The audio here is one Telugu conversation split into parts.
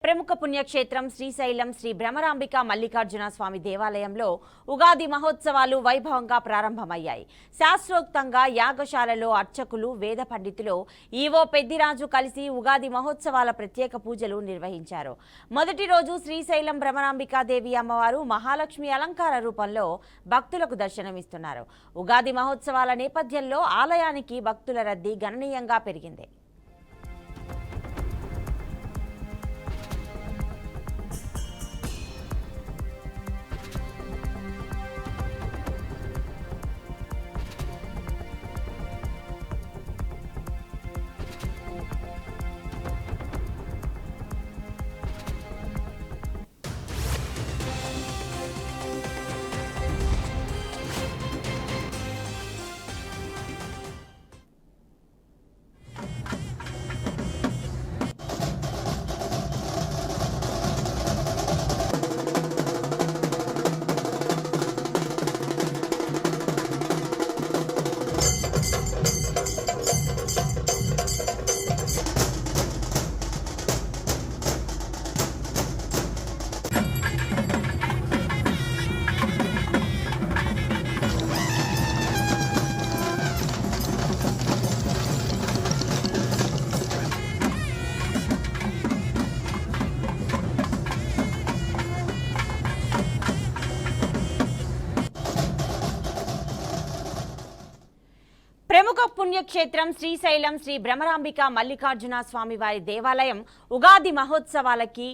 ప్రముఖ పుణ్యక్షేత్రం శ్రీశైలం శ్రీ భ్రమరాంబిక మల్లికార్జున స్వామి దేవాలయంలో ఉగాది మహోత్సవాలు వైభవంగా ప్రారంభమయ్యాయి. శాస్త్రోక్తంగా యాగశాలలో అర్చకులు, వేద పండితులు, ఈవో పెద్దిరాజు కలిసి ఉగాది మహోత్సవాల ప్రత్యేక పూజలు నిర్వహించారు. మొదటి రోజు శ్రీశైలం భ్రమరాంబికాదేవి అమ్మవారు మహాలక్ష్మి అలంకార రూపంలో భక్తులకు దర్శనమిస్తున్నారు. ఉగాది మహోత్సవాల నేపథ్యంలో ఆలయానికి భక్తుల రద్దీ గణనీయంగా పెరిగింది. ప్రముఖ పుణ్యక్షేత్రం శ్రీశైలం శ్రీ భ్రమరాంబిక మల్లికార్జున స్వామి వారి దేవాలయం ఉగాది మహోత్సవాలకి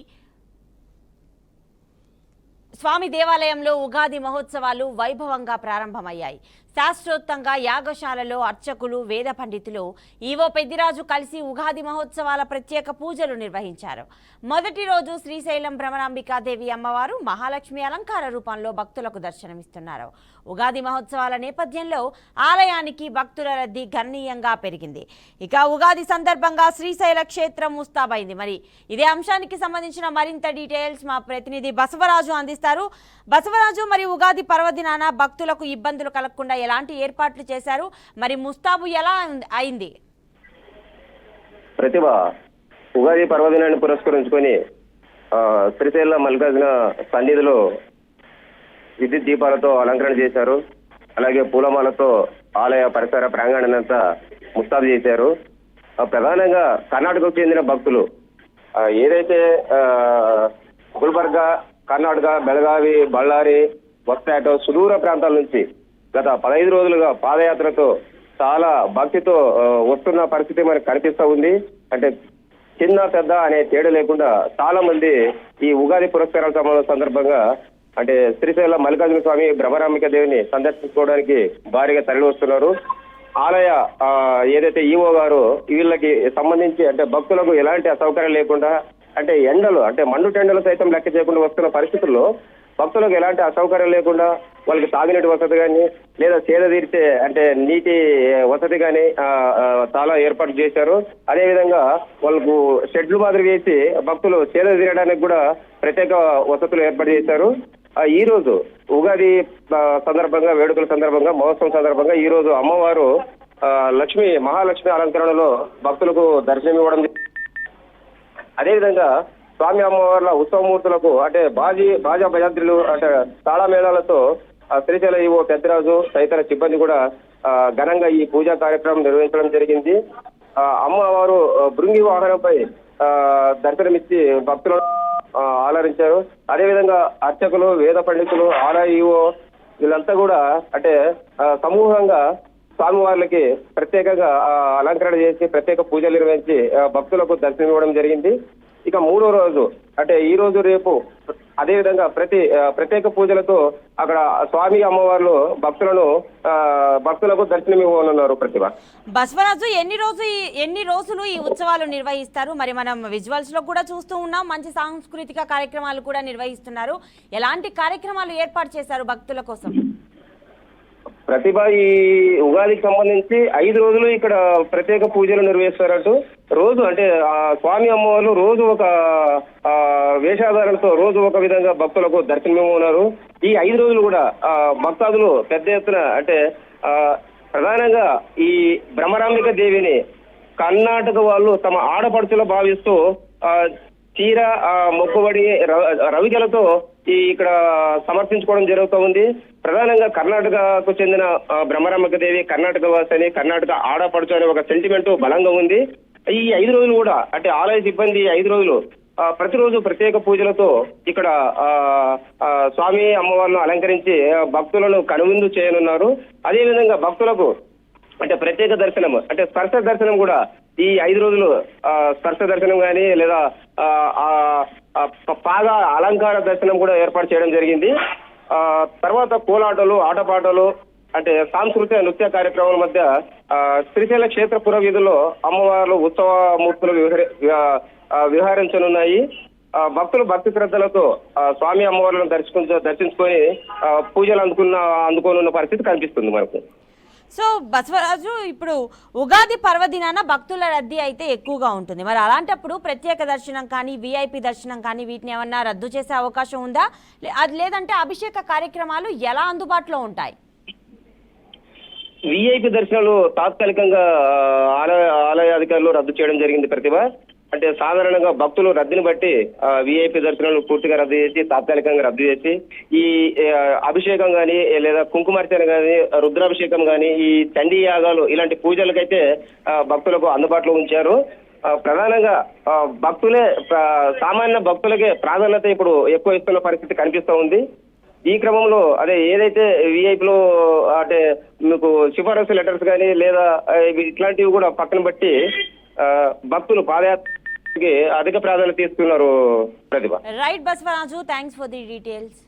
స్వామి దేవాలయంలో ఉగాది మహోత్సవాలు వైభవంగా ప్రారంభమయ్యాయి. శాస్త్రోక్తంగా యాగశాలలో అర్చకులు, వేద పండితులు, ఈవో పెద్దిరాజు కలిసి ఉగాది మహోత్సవాల ప్రత్యేక పూజలు నిర్వహించారు. మొదటి రోజు శ్రీశైలం భ్రమరాంబికాదేవి అమ్మవారు మహాలక్ష్మి అలంకార రూపంలో భక్తులకు దర్శనమిస్తున్నారు. ఉగాది మహోత్సవాల నేపథ్యంలో ఆలయానికి భక్తుల రద్దీ గణనీయంగా పెరిగింది. ఇక ఉగాది సందర్భంగా శ్రీశైల క్షేత్రం ముస్తాబైంది. మరి ఇదే అంశానికి సంబంధించిన మరింత డీటెయిల్స్ మా ప్రతినిధి బసవరాజు అందిస్తారు. బసవరాజు, మరి ఉగాది పర్వదినాన భక్తులకు ఇబ్బందులు కలగకుండా ఎలాంటి ఏర్పాట్లు చేశారు? మరి ముస్తాబు ఎలా అయింది? ప్రతిభ ఉగాది పర్వదినాన్ని పురస్కరించుకొని శ్రీశైలం మల్లికార్జున సన్నిధిలో విద్యుత్ దీపాలతో అలంకరణ చేశారు. అలాగే పూలమాలతో ఆలయ పరిసర ప్రాంగణాన్నంతా ముస్తాబు చేశారు. ప్రధానంగా కర్ణాటకకు చెందిన భక్తులు ఏదైతే గుల్బర్గా, కర్ణాటక, బెళగావి, బళ్ళారి, వస్తాటో సుదూర ప్రాంతాల నుంచి గత 15 రోజులుగా పాదయాత్రతో చాలా భక్తితో వస్తున్న పరిస్థితి మనకు కనిపిస్తూ ఉంది. అంటే చిన్న పెద్ద అనే తేడా లేకుండా చాలా మంది ఈ ఉగాది పురస్కారాల సందర్భంగా అంటే శ్రీశైలం మల్లికార్జున స్వామి భ్రమరాంబిక దేవిని సందర్శించుకోవడానికి భారీగా తరలి వస్తున్నారు. ఆలయ ఏదైతే ఈవో గారు వీళ్ళకి సంబంధించి అంటే భక్తులకు ఎలాంటి అసౌకర్యం లేకుండా అంటే ఎండలు అంటే మండు టెండలు సైతం లెక్క చేయకుండా వస్తున్న పరిస్థితుల్లో భక్తులకు ఎలాంటి అసౌకర్యం లేకుండా వాళ్ళకి తాగునీటి వసతి కానీ లేదా సేద తీర్చే అంటే నీటి వసతి కానీ చాలా ఏర్పాటు చేశారు. అదేవిధంగా వాళ్ళకు షెడ్లు మాదిరి వేసి భక్తులు సేద తీరడానికి కూడా ప్రత్యేక వసతులు ఏర్పాటు చేశారు. ఈ రోజు ఉగాది సందర్భంగా, వేడుకల సందర్భంగా, మహోత్సవం సందర్భంగా ఈ రోజు అమ్మవారు మహాలక్ష్మి అలంకరణలో భక్తులకు దర్శనం ఇవ్వడం. అదేవిధంగా స్వామి అమ్మవార్ల ఉత్సవమూర్తులకు అంటే బాజా భజంత్రులు అంటే తాళమేళాలతో శ్రీశైల ఈవో పెద్దిరాజు తదితర సిబ్బంది కూడా ఘనంగా ఈ పూజా కార్యక్రమం నిర్వహించడం జరిగింది. అమ్మవారు భృంగి వాహనంపై దర్శనమిచ్చి భక్తులను ఆలరించారు. అదేవిధంగా అర్చకులు, వేద పండితులు, ఆలయ ఈవో వీళ్ళంతా కూడా అంటే సమూహంగా స్వామివార్లకి ప్రత్యేకంగా అలంకరణ చేసి ప్రత్యేక పూజలు నిర్వహించి భక్తులకు దర్శనం ఇవ్వడం జరిగింది. ఇక మూడో రోజు అంటే ఈ రోజు, రేపు అదేవిధంగా ప్రత్యేక పూజలతో అక్కడ స్వామి అమ్మవార్లు భక్తులకు దర్శనం ఇవ్వనున్నారు. ప్రతిభ బసవరాజు, ఎన్ని రోజులు ఈ ఉత్సవాలు నిర్వహిస్తారు? మరి మనం విజువల్స్ లో కూడా చూస్తూ ఉన్నాం, మంచి సాంస్కృతిక కార్యక్రమాలు కూడా నిర్వహిస్తున్నారు. ఎలాంటి కార్యక్రమాలు ఏర్పాటు చేశారు భక్తుల కోసం? ప్రతిభ ఈ ఉగాదికి సంబంధించి 5 రోజులు ఇక్కడ ప్రత్యేక పూజలు నిర్వహిస్తారట. రోజు అంటే స్వామి అమ్మవారు రోజు ఒక వేషాధారణతో రోజు ఒక విధంగా భక్తులకు దర్శనమివ్వనున్నారు. ఈ 5 రోజులు కూడా భక్తాదులు పెద్ద ఎత్తున అంటే ప్రధానంగా ఈ భ్రమరాంబిక దేవిని కర్ణాటక వాళ్ళు తమ ఆడపడుచులో భావిస్తూ చీర మొక్కుబడి రవికలతో ఇక్కడ సమర్పించుకోవడం జరుగుతూ ఉంది. ప్రధానంగా కర్ణాటకకు చెందిన బ్రహ్మరమ్మకదేవి కర్ణాటక వాసని, కర్ణాటక ఆడపడుచు అనే ఒక సెంటిమెంట్ బలంగా ఉంది. ఈ 5 రోజులు కూడా అంటే ఆలయ సిబ్బంది 5 రోజులు ప్రతిరోజు ప్రత్యేక పూజలతో ఇక్కడ స్వామి అమ్మవారిని అలంకరించి భక్తులను కనువిందు చేయనున్నారు. అదేవిధంగా భక్తులకు అంటే ప్రత్యేక దర్శనం అంటే స్పర్శ దర్శనం కూడా ఈ 5 రోజులు స్పర్శ దర్శనం కానీ లేదా పాద అలంకార దర్శనం కూడా ఏర్పాటు చేయడం జరిగింది. తర్వాత కోలాటలు, ఆటపాటలు అంటే సాంస్కృతిక నృత్య కార్యక్రమాల మధ్య శ్రీశైల క్షేత్ర పురవీధుల్లో అమ్మవార్లు ఉత్సవ మూర్తులు విహరించనున్నాయి. భక్తులు భక్తి శ్రద్ధలతో స్వామి అమ్మవార్లను దర్శించుకొని పూజలు అందుకోనున్న పరిస్థితి కనిపిస్తుంది మనకు. సో బసవరాజు, ఇప్పుడు ఉగాది పర్వదినాన భక్తుల రద్దీ అయితే ఎక్కువగా ఉంటుంది. మరి అలాంటప్పుడు ప్రత్యేక దర్శనం కానీ, విఐపి దర్శనం కానీ వీటిని ఏమన్నా రద్దు చేసే అవకాశం ఉందా? అది లేదంటే అభిషేక కార్యక్రమాలు ఎలా అందుబాటులో ఉంటాయి? విఐపి దర్శనాలు తాత్కాలికంగా ఆలయ అధికారులు రద్దు చేయడం జరిగింది ప్రతిభ. అంటే సాధారణంగా భక్తులు రద్దీని బట్టి విఐపి దర్శనాలు పూర్తిగా రద్దు చేసి తాత్కాలికంగా రద్దు చేసి ఈ అభిషేకం కానీ లేదా కుంకుమార్చన కానీ, రుద్రాభిషేకం కానీ, ఈ చండీ యాగాలు ఇలాంటి పూజలకైతే భక్తులకు అందుబాటులో ఉంచారు. ప్రధానంగా భక్తులే సామాన్య భక్తులకే ప్రాధాన్యత ఇప్పుడు ఎక్కువ ఇస్తున్న పరిస్థితి కనిపిస్తూ ఉంది. ఈ క్రమంలో అదే ఏదైతే విఐపిలో అంటే మీకు సిఫారసు లెటర్స్ కానీ లేదా ఇట్లాంటివి కూడా పక్కన బట్టి భక్తులు పాదయాత్రకి అధిక ప్రాధాన్యత ఇస్తున్నారు Pratibha. Right Basavaraju, thanks for the details.